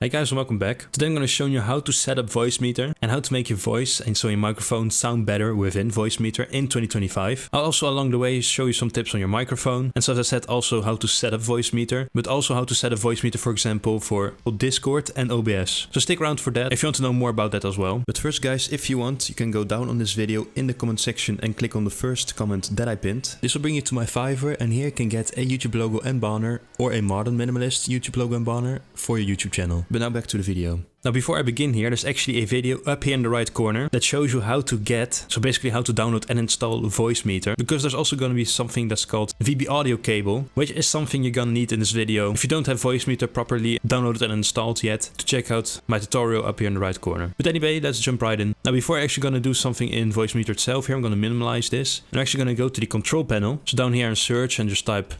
Hey guys, and welcome back. Today I'm going to show you how to set up Voicemeeter and how to make your voice and so your microphone sound better within Voicemeeter in 2025. I'll also along the way show you some tips on your microphone, and so as I said, also how to set up Voicemeeter, but also how to set up Voicemeeter, for example, for Discord and OBS. So stick around for that if you want to know more about that as well. But first guys, if you want, you can go down on this video in the comment section and click on the first comment that I pinned. This will bring you to my Fiverr, and here you can get a YouTube logo and banner or a modern minimalist YouTube logo and banner for your YouTube channel. But now back to the video. Now before I begin here, there's actually a video up here in the right corner that shows you how to get, so basically how to download and install Voicemeeter, because there's also going to be something that's called VB audio cable, which is something you're going to need in this video if you don't have Voicemeeter properly downloaded and installed yet, to check out my tutorial up here in the right corner. But anyway, let's jump right in. Now before I'm actually going to do something in Voicemeeter itself here, I'm going to minimize this. I'm actually going to go to the control panel. So down here in search and just type,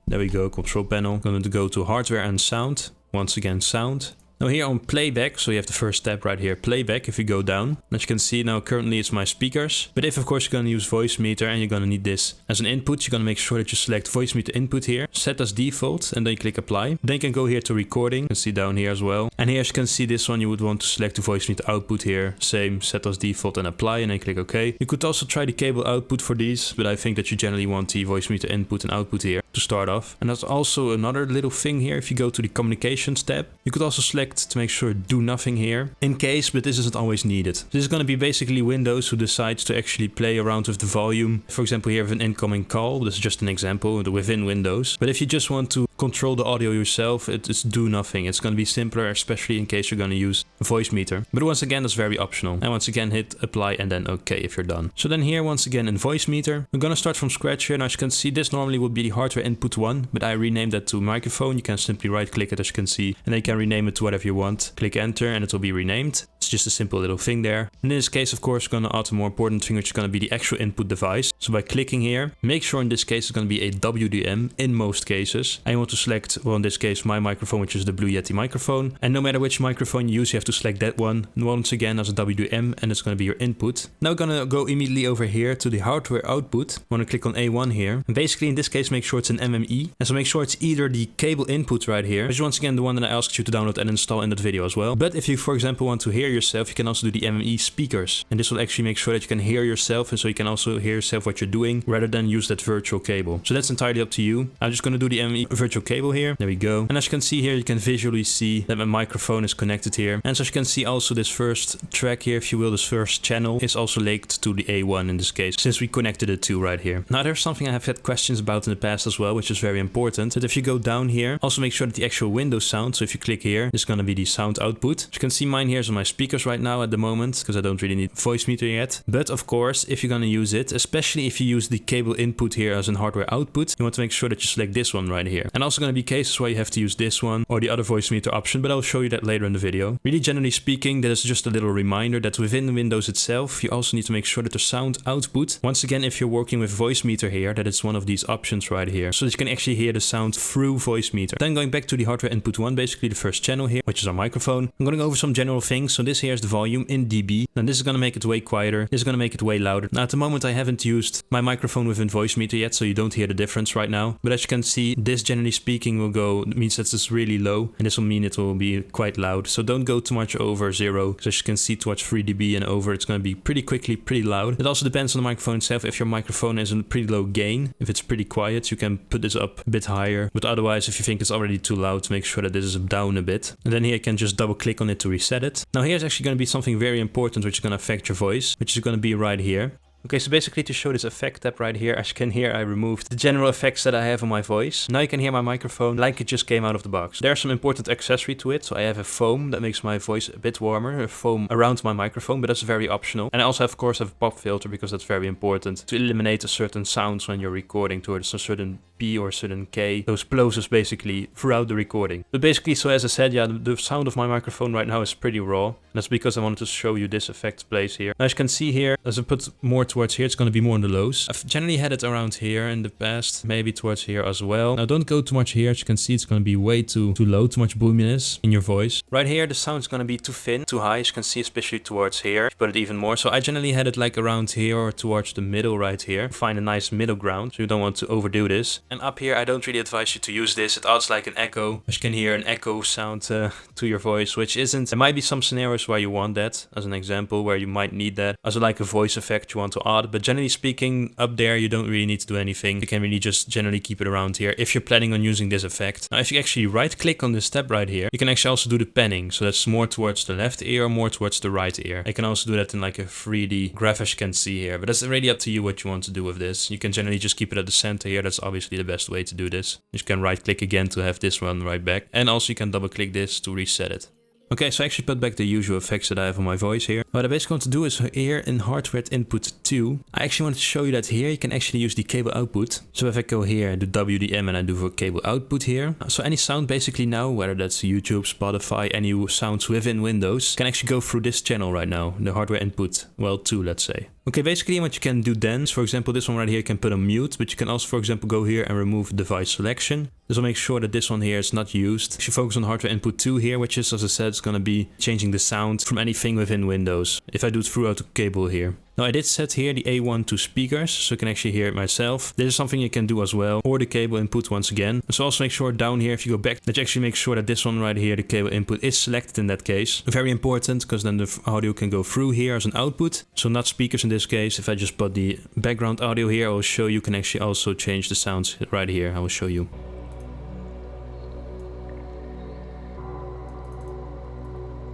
there we go, control panel. I'm going to go to hardware and sound. Once again, sound. Now here on playback, so you have the first tab right here, playback. If you go down, as you can see now currently it's my speakers. But if of course you're going to use Voicemeeter and you're going to need this as an input, you're going to make sure that you select Voicemeter Input here, set as default, and then you click apply. Then you can go here to recording, you can see down here as well. And here as you can see this one, you would want to select the Voicemeter Output here, same, set as default and apply, and then click OK. You could also try the cable output for these, but I think that you generally want the Voicemeter Input and Output here to start off. And that's also another little thing here. If you go to the communications tab, you could also select to make sure do nothing here in case, but this isn't always needed. This is going to be basically Windows who decides to actually play around with the volume. For example, here with an incoming call, this is just an example within Windows. But if you just want to control the audio yourself, it's do nothing. It's going to be simpler, especially in case you're going to use Voicemeter. But once again, that's very optional. And once again, hit apply and then OK if you're done. So then here, once again in Voicemeter, we're going to start from scratch here. Now as you can see, this normally would be the hardware input 1, but I renamed that to microphone. You can simply right click it as you can see, and then you can rename it to whatever you want. Click enter and it will be renamed. It's just a simple little thing there. And in this case, of course, we're going to add a more important thing, which is going to be the actual input device. So by clicking here, make sure in this case it's going to be a WDM in most cases. And you want to select, well, in this case, my microphone, which is the Blue Yeti microphone. And no matter which microphone you use, you have to select that one. And once again, as a WDM, and it's going to be your input. Now we're going to go immediately over here to the hardware output. I want to click on A1 here. And basically in this case, make sure it's an MME. And so make sure it's either the cable input right here, which is once again the one that I asked you to download and install in that video as well. But if you, for example, want to hear yourself, you can also do the MME speakers. And this will actually make sure that you can hear yourself, and so you can also hear yourself what you're doing rather than use that virtual cable. So that's entirely up to you. I'm just going to do the MME virtual cable here. There we go. And as you can see here, you can visually see that my microphone is connected here. And so as you can see also this first track here, if you will, this first channel is also linked to the A1 in this case, since we connected the two right here. Now there's something I have had questions about in the past as well, which is very important. That if you go down here, also make sure that the actual Windows sound, so if you click here, it's going to be the sound output. As you can see, mine here is on my speakers right now at the moment, because I don't really need Voicemeter yet. But of course, if you're going to use it, especially if you use the cable input here as an hardware output, you want to make sure that you select this one right here. And also going to be cases where you have to use this one or the other Voicemeter option, but I'll show you that later in the video. Really generally speaking, that is just a little reminder that within Windows itself, you also need to make sure that the sound output, once again, if you're working with Voicemeter here, that it's one of these options right here, so that you can actually hear the sound through Voicemeter. Then going back to the hardware input 1, basically the first channel here, which is our microphone, I'm going over some general things. So this here is the volume in dB, and this is going to make it way quieter, this is going to make it way louder. Now at the moment I haven't used my microphone within Voicemeter yet, so you don't hear the difference right now. But as you can see, this generally speaking will go, means that it's really low, and this will mean it will be quite loud. So don't go too much over 0, because as you can see, towards 3 dB and over, it's going to be pretty quickly pretty loud. It also depends on the microphone itself. If your microphone is in pretty low gain, if it's pretty quiet, you can put this up a bit higher. But otherwise, if you think it's already too loud, make sure that this is down a bit. And then here you can just double click on it to reset it. Now here's actually going to be something very important which is going to affect your voice, which is going to be right here. Okay, so basically to show this effect tab right here, as you can hear, I removed the general effects that I have on my voice. Now you can hear my microphone like it just came out of the box. There's some important accessory to it. So I have a foam that makes my voice a bit warmer, a foam around my microphone, but that's very optional. And I also of course have a pop filter, because that's very important to eliminate a certain sounds when you're recording towards a certain P or a certain K, those plosives basically throughout the recording. But basically, so as I said, yeah, the sound of my microphone right now is pretty raw. And that's because I wanted to show you this effect place here. Now, as you can see here, as I put more towards here, it's going to be more on the lows. I've generally had it around here in the past, maybe towards here as well. Now don't go too much here. As you can see, it's going to be way too low, too much boominess in your voice. Right here, the sound is going to be too thin, too high. As you can see, especially towards here. Put it even more. So I generally had it like around here or towards the middle right here. Find a nice middle ground, so you don't want to overdo this. And up here, I don't really advise you to use this. It adds like an echo. As you can hear, an echo sound to your voice, which isn't. There might be some scenarios where you want that, as an example, where you might need that as like a voice effect you want to add. But generally speaking, up there, you don't really need to do anything. You can really just generally keep it around here if you're planning on using this effect. Now, if you actually right click on this tab right here, you can actually also do the panning. So that's more towards the left ear or more towards the right ear. You can also do that in like a 3D graph, as you can see here, but that's really up to you what you want to do with this. You can generally just keep it at the center here. That's obviously the best way to do this. You can right click again to have this one right back, and also you can double click this to reset it. Okay, so I actually put back the usual effects that I have on my voice here. What I basically want to do is here in Hardware Input 2, I actually want to show you that here you can actually use the cable output. So if I go here and do WDM and I do for cable output here. So any sound basically now, whether that's YouTube, Spotify, any sounds within Windows, can actually go through this channel right now, the Hardware Input, well 2 let's say. Okay, basically what you can do then is, for example, this one right here you can put on mute, but you can also, for example, go here and remove device selection. This will make sure that this one here is not used. You should focus on Hardware Input 2 here, which is, as I said, it's going to be changing the sound from anything within Windows. If I do it throughout the cable here. Now I did set here the A1 to speakers, so you can actually hear it myself. This is something you can do as well, or the cable input once again. So also make sure down here, if you go back, that you actually make sure that this one right here, the cable input, is selected in that case. Very important, because then the audio can go through here as an output. So not speakers in this case. If I just put the background audio here, I will show you can actually also change the sounds right here. I will show you.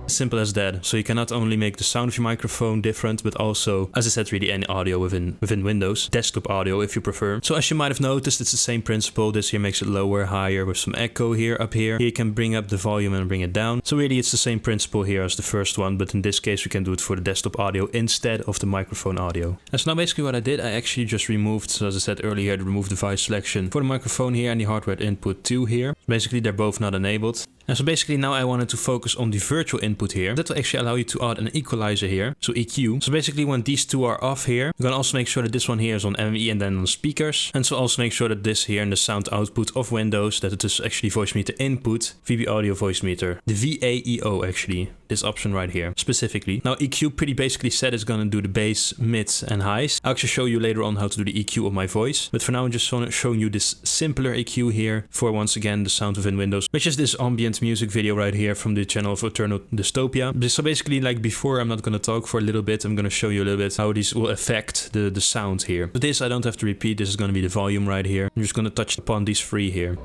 Simple as that. So you can not only make the sound of your microphone different, but also, as I said, really any audio within Windows, desktop audio if you prefer. So as you might have noticed, it's the same principle. This here makes it lower, higher with some echo here, up here. Here you can bring up the volume and bring it down. So really it's the same principle here as the first one, but in this case we can do it for the desktop audio instead of the microphone audio. And so now basically what I did, I actually just removed, so as I said earlier, the remove device selection for the microphone here and the Hardware Input 2 here. Basically they're both not enabled. And so basically now I wanted to focus on the virtual input here. That will actually allow you to add an equalizer here, so EQ. So basically when these two are off here, you're gonna also make sure that this one here is on ME and then on speakers. And so also make sure that this here in the sound output of Windows, that it is actually Voicemeeter Input, VB Audio Voicemeeter. The VAEO actually, this option right here, specifically. Now EQ pretty basically said it's gonna do the bass, mids and highs. I'll actually show you later on how to do the EQ of my voice. But for now I'm just showing you this simpler EQ here for once again the sound within Windows, which is this ambient music video right here from the channel of Eternal Dystopia. So basically, like before, I'm not going to talk for a little bit. I'm going to show you a little bit how these will affect the sound here. But this I don't have to repeat. This is going to be the volume right here. I'm just going to touch upon these three here.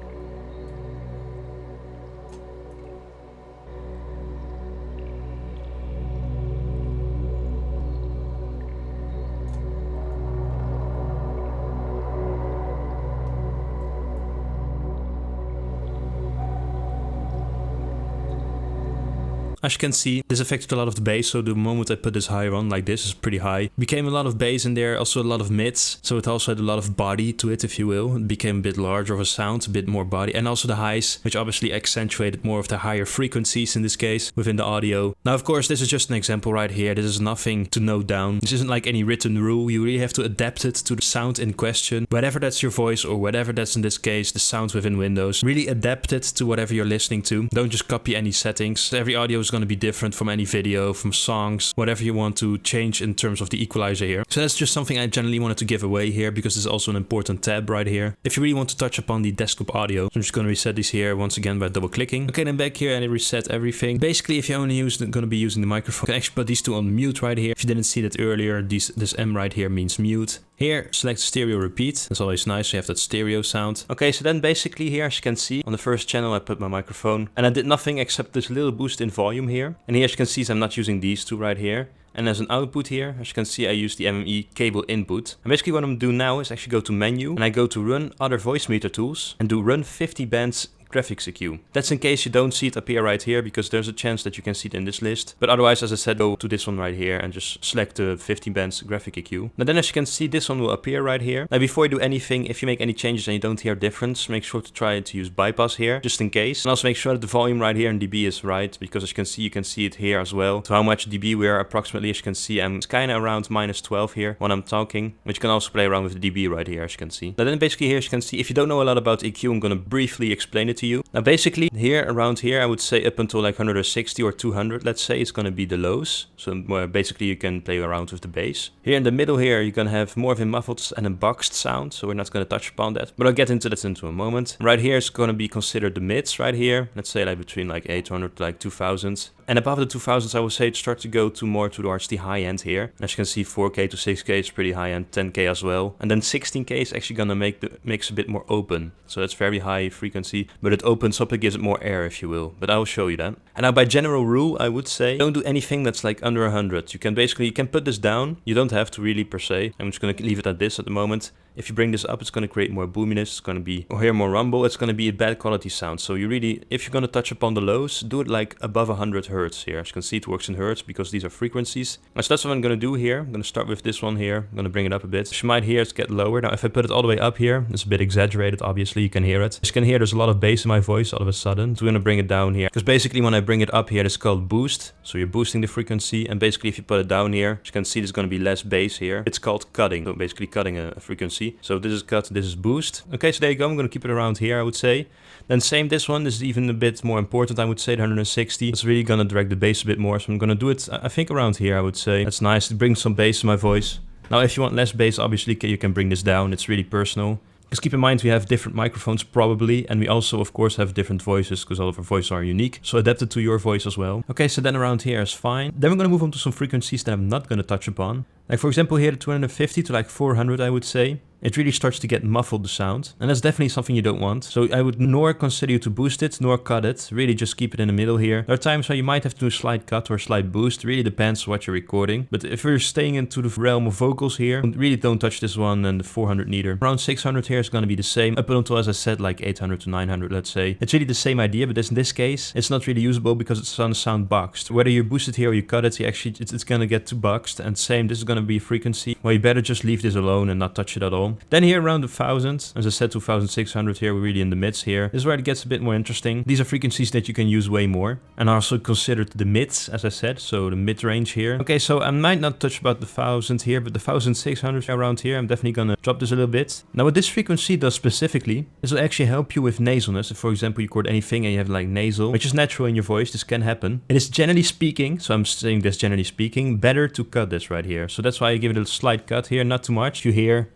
As you can see, this affected a lot of the bass, so the moment I put this higher on, like this is pretty high, became a lot of bass in there, also a lot of mids, so it also had a lot of body to it, if you will. It became a bit larger of a sound, a bit more body, and also the highs, which obviously accentuated more of the higher frequencies in this case, within the audio. Now of course, this is just an example right here, this is nothing to note down, this isn't like any written rule, you really have to adapt it to the sound in question, whatever that's your voice or whatever that's in this case, the sound within Windows, really adapt it to whatever you're listening to, don't just copy any settings. Every audio is going to be different from any video, from songs, whatever you want to change in terms of the equalizer here. So that's just something I generally wanted to give away here because this is also an important tab right here. If you really want to touch upon the desktop audio, I'm just going to reset these here once again by double clicking. Okay, then back here and reset everything. Basically, if you only going to be using the microphone, you can actually put these two on mute right here. If you didn't see that earlier, this M right here means mute. Here, select stereo repeat. That's always nice, so you have that stereo sound. Okay, so then basically here, as you can see, on the first channel I put my microphone and I did nothing except this little boost in volume here. And here, as you can see, I'm not using these two right here. And as an output here, as you can see, I use the MME cable input. And basically what I'm doing now is actually go to menu and I go to run other Voicemeeter tools and do run 50 bands graphics EQ. That's in case you don't see it appear right here, because there's a chance that you can see it in this list. But otherwise, as I said, go to this one right here and just select the 15 bands graphic EQ. Now then, as you can see, this one will appear right here. Now before you do anything, if you make any changes and you don't hear a difference, make sure to try to use bypass here, just in case. And also make sure that the volume right here in dB is right, because as you can see it here as well. So how much dB we are approximately, as you can see, I'm kind of around -12 here when I'm talking, which you can also play around with the dB right here, as you can see. Now then basically here, as you can see, if you don't know a lot about EQ, I'm going to briefly explain it to you. Now basically here, around here, I would say up until like 160 or 200, let's say, it's going to be the lows. So basically you can play around with the bass. Here in the middle here, you're going to have more of a muffled and a boxed sound, so we're not going to touch upon that. But I'll get into that into a moment. Right here is going to be considered the mids right here. Let's say like between like 800 to like 2000. And above the 2000s, I would say it starts to go more towards the high end here. As you can see, 4K to 6K is pretty high end, 10K as well. And then 16K is actually gonna make the mix a bit more open. So that's very high frequency, but it opens up, it gives it more air, if you will. But I will show you that. And now by general rule, I would say don't do anything that's like under 100. You can put this down. You don't have to really per se. I'm just gonna leave it at this at the moment. If you bring this up, it's going to create more boominess, it's going to be, or hear more rumble, it's going to be a bad quality sound. So you really, if you're going to touch upon the lows, do it like above 100 hertz here. As you can see, it works in hertz because these are frequencies. So that's what I'm going to do here. I'm going to start with this one here. I'm going to bring it up a bit. As you might hear, it's get lower. Now, if I put it all the way up here, it's a bit exaggerated, obviously, you can hear it. As you can hear, there's a lot of bass in my voice all of a sudden. So we're going to bring it down here. Because basically when I bring it up here, it's called boost. So you're boosting the frequency. And basically if you put it down here, as you can see, there's going to be less bass here. It's called cutting. So basically cutting a frequency. So this is cut. This is boost. Okay, so there you go. I'm going to keep it around here, I would say. Then same this one. This is even a bit more important, I would say, 160. It's really going to drag the bass a bit more. So I'm going to do it, I think, around here, I would say. That's nice. It brings some bass in my voice. Now, if you want less bass, obviously, you can bring this down. It's really personal. Because keep in mind, we have different microphones probably, and we also, of course, have different voices, because all of our voices are unique, so adapted to your voice as well. Okay, so then around here is fine. Then we're going to move on to some frequencies that I'm not going to touch upon. Like, for example, here, the 250 to like 400, I would say. It really starts to get muffled, the sound. And that's definitely something you don't want. So I would nor consider you to boost it, nor cut it. Really just keep it in the middle here. There are times where you might have to do a slight cut or a slight boost. It really depends what you're recording. But if we're staying into the realm of vocals here, really don't touch this one and the 400 neither. Around 600 here is going to be the same. Up until, as I said, like 800 to 900, let's say. It's really the same idea, but in this case, it's not really usable because it's going to sound boxed. Whether you boost it here or you cut it, it's going to get too boxed. And same, this is going to be a frequency. Well, you better just leave this alone and not touch it at all. Then here around 1000, as I said, 2600 here, we're really in the mids here. This is where it gets a bit more interesting. These are frequencies that you can use way more. And are also considered the mids, as I said, so the mid-range here. Okay, so I might not touch about the 1000 here, but the 1600 around here, I'm definitely gonna drop this a little bit. Now what this frequency does specifically, is will actually help you with nasalness. If, for example, you record anything and you have like nasal, which is natural in your voice, this can happen. It is generally speaking, so I'm saying this generally speaking, better to cut this right here. So that's why I give it a slight cut here, not too much. You hear,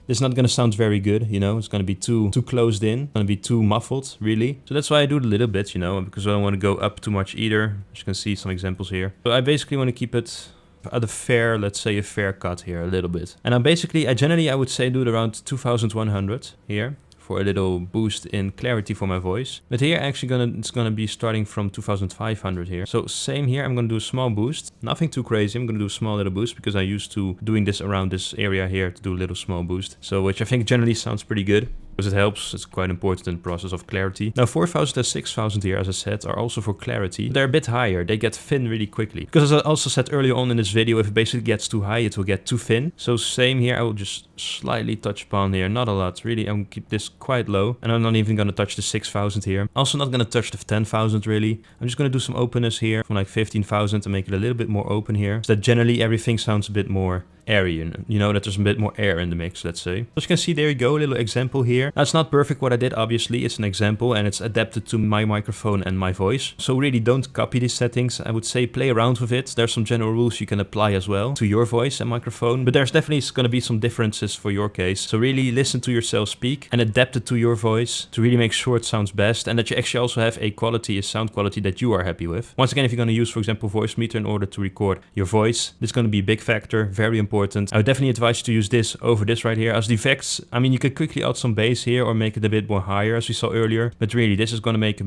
it's not going to sound very good, you know, it's going to be too closed in, going to be too muffled, really. So that's why I do it a little bit, you know, because I don't want to go up too much either. As you can see some examples here. So I basically want to keep it at a fair, let's say a fair cut here a little bit. And I generally, I would say do it around 2100 here. For a little boost in clarity for my voice. But here actually it's gonna be starting from 2500 here. So same here, I'm gonna do a small boost. Nothing too crazy, I'm gonna do a small little boost because I used to doing this around this area here to do a little small boost. So which I think generally sounds pretty good. Because it helps, it's quite important in the process of clarity. Now 4000 and 6000 here, as I said, are also for clarity. They're a bit higher, they get thin really quickly. Because as I also said earlier on in this video, if it basically gets too high, it will get too thin. So same here, I will just slightly touch upon here, not a lot. Really, I'm gonna keep this quite low. And I'm not even gonna touch the 6000 here. Also not gonna touch the 10,000 really. I'm just gonna do some openness here from like 15,000 to make it a little bit more open here. So that generally everything sounds a bit more airy, you know, that there's a bit more air in the mix, let's say. As you can see, there you go, a little example here. Now, it's not perfect what I did, obviously, it's an example and it's adapted to my microphone and my voice. So really don't copy these settings, I would say play around with it. There's some general rules you can apply as well to your voice and microphone, but there's definitely going to be some differences for your case. So really listen to yourself speak and adapt it to your voice to really make sure it sounds best and that you actually also have a sound quality that you are happy with. Once again, if you're going to use, for example, Voicemeeter in order to record your voice, this is going to be a big factor, very important. I would definitely advise you to use this over this right here. As the effects, I mean, you could quickly add some bass here or make it a bit more higher as we saw earlier. But really, this is going to make a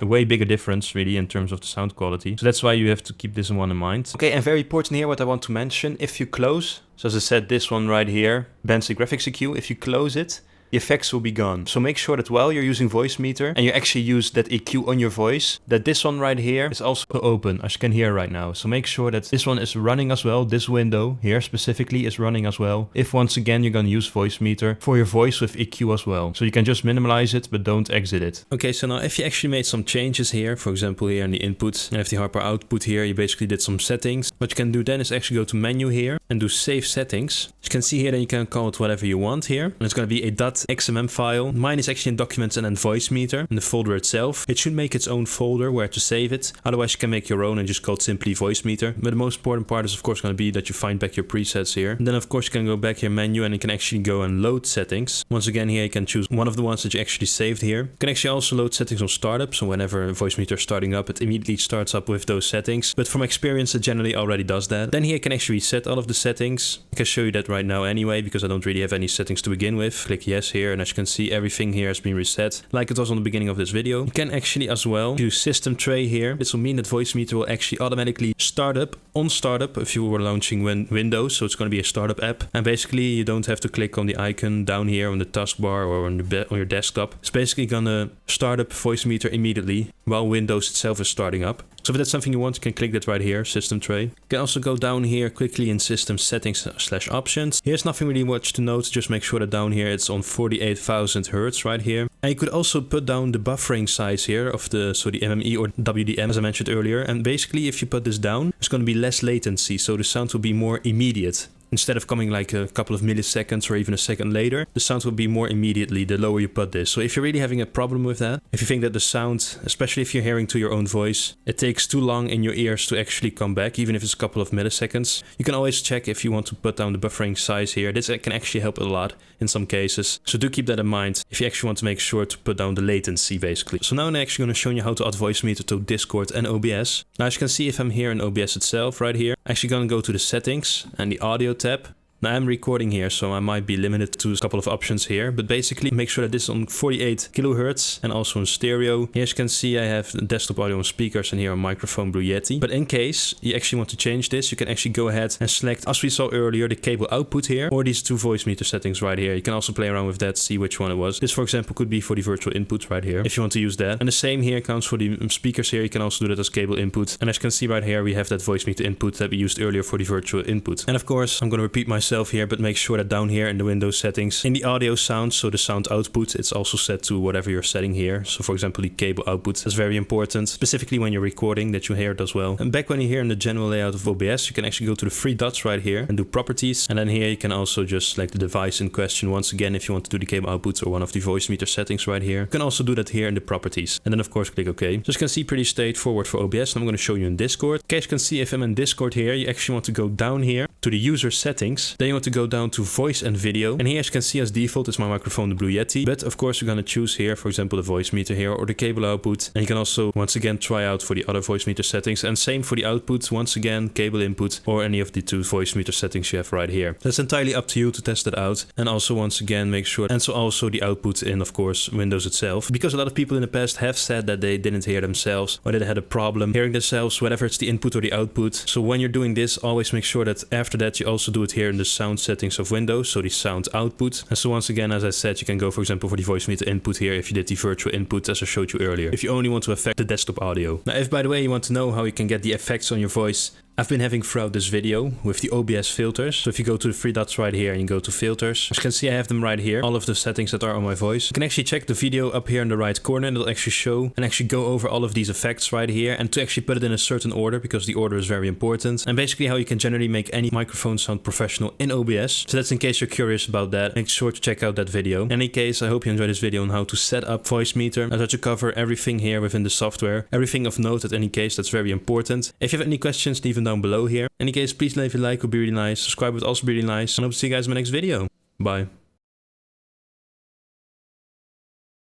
way bigger difference really in terms of the sound quality. So that's why you have to keep this one in mind. Okay, and very important here what I want to mention, if you close, so as I said, this one right here, Bentley Graphics EQ, if you close it, the effects will be gone. So make sure that while you're using Voicemeeter and you actually use that EQ on your voice, that this one right here is also open, as you can hear right now. So make sure that this one is running as well. This window here specifically is running as well. If once again you're going to use Voicemeeter for your voice with EQ as well. So you can just minimize it, but don't exit it. Okay, so now if you actually made some changes here, for example here in the input, and if the Harper output here, you basically did some settings. What you can do then is actually go to menu here and do save settings. As you can see here, then you can call it whatever you want here. And it's going to be a .xml file. Mine is actually in documents and then Voicemeeter in the folder itself. It should make its own folder where to save it. Otherwise you can make your own and just call it simply Voicemeter. But the most important part is of course going to be that you find back your presets here. And then of course you can go back here menu and you can actually go and load settings. Once again here you can choose one of the ones that you actually saved here. You can actually also load settings on startup. So whenever Voicemeter is starting up, it immediately starts up with those settings. But from experience it generally already does that. Then here you can actually reset all of the settings. I can show you that right now anyway because I don't really have any settings to begin with. Click yes here and as you can see everything here has been reset like it was on the beginning of this video. You can actually as well use system tray here. This will mean that Voicemeter will actually automatically start up on startup if you were launching Windows. So it's going to be a startup app and basically you don't have to click on the icon down here on the taskbar or on your desktop. It's basically going to start up Voicemeter immediately while Windows itself is starting up. So if that's something you want, you can click that right here, system tray. You can also go down here quickly in system settings / options. Here's nothing really much to note, just make sure that down here it's on 48,000 Hertz right here. And you could also put down the buffering size here of the MME or WDM as I mentioned earlier. And basically if you put this down, it's going to be less latency, so the sound will be more immediate. Instead of coming like a couple of milliseconds or even a second later, the sound will be more immediately the lower you put this. So if you're really having a problem with that, if you think that the sound, especially if you're hearing to your own voice, it takes too long in your ears to actually come back, even if it's a couple of milliseconds, you can always check if you want to put down the buffering size here. This can actually help a lot in some cases. So do keep that in mind if you actually want to make sure to put down the latency basically. So now I'm actually going to show you how to add Voicemeter to Discord and OBS. Now as you can see, if I'm here in OBS itself right here, I'm actually going to go to the settings and the audio tab. Now I'm recording here, so I might be limited to a couple of options here, but basically make sure that this is on 48 kilohertz and also in stereo. Here as you can see I have the desktop audio on speakers and here on microphone Blue Yeti. But in case you actually want to change this, you can actually go ahead and select, as we saw earlier, the cable output here or these two Voicemeter settings right here. You can also play around with that, see which one it was. This for example could be for the virtual input right here if you want to use that. And the same here counts for the speakers here. You can also do that as cable input. And as you can see right here we have that Voicemeter input that we used earlier for the virtual input. And of course I'm going to repeat myself here, but make sure that down here in the Windows settings, in the audio sound, so the sound output, it's also set to whatever you're setting here. So for example, the cable output, that's very important, specifically when you're recording, that you hear it as well. And back when you're here in the general layout of OBS, you can actually go to the three dots right here and do properties. And then here you can also just select the device in question once again if you want to do the cable output or one of the Voicemeter settings right here. You can also do that here in the properties. And then of course click OK. So as you can see, pretty straightforward for OBS. And I'm going to show you in Discord. Okay, as you can see, if I'm in Discord here, you actually want to go down here to the user settings. Then you want to go down to voice and video. And here as you can see, as default is my microphone, the Blue Yeti. But of course we're going to choose here, for example, the Voicemeter here or the cable output. And you can also once again try out for the other Voicemeter settings. And same for the output, once again, cable input or any of the two Voicemeter settings you have right here. That's entirely up to you to test it out. And also once again make sure, and so also the output in of course Windows itself. Because a lot of people in the past have said that they didn't hear themselves or that they had a problem hearing themselves, whether it's the input or the output. So when you're doing this, always make sure that after that you also do it here in the sound settings of Windows, so the sound output. And so once again, as I said, you can go for example for the Voicemeter input here if you did the virtual input as I showed you earlier, if you only want to affect the desktop audio. Now if by the way you want to know how you can get the effects on your voice I've been having throughout this video with the OBS filters. So if you go to the three dots right here and you go to filters, as you can see I have them right here, all of the settings that are on my voice. You can actually check the video up here in the right corner and it'll actually show and actually go over all of these effects right here and to actually put it in a certain order because the order is very important. And basically how you can generally make any microphone sound professional in OBS. So that's in case you're curious about that, make sure to check out that video. In any case, I hope you enjoyed this video on how to set up Voicemeter. I tried to cover everything here within the software, everything of note at any case, that's very important. If you have any questions, leave them down below here. In any case, please leave a like, would be really nice. Subscribe would also be really nice. And I hope to see you guys in my next video. Bye.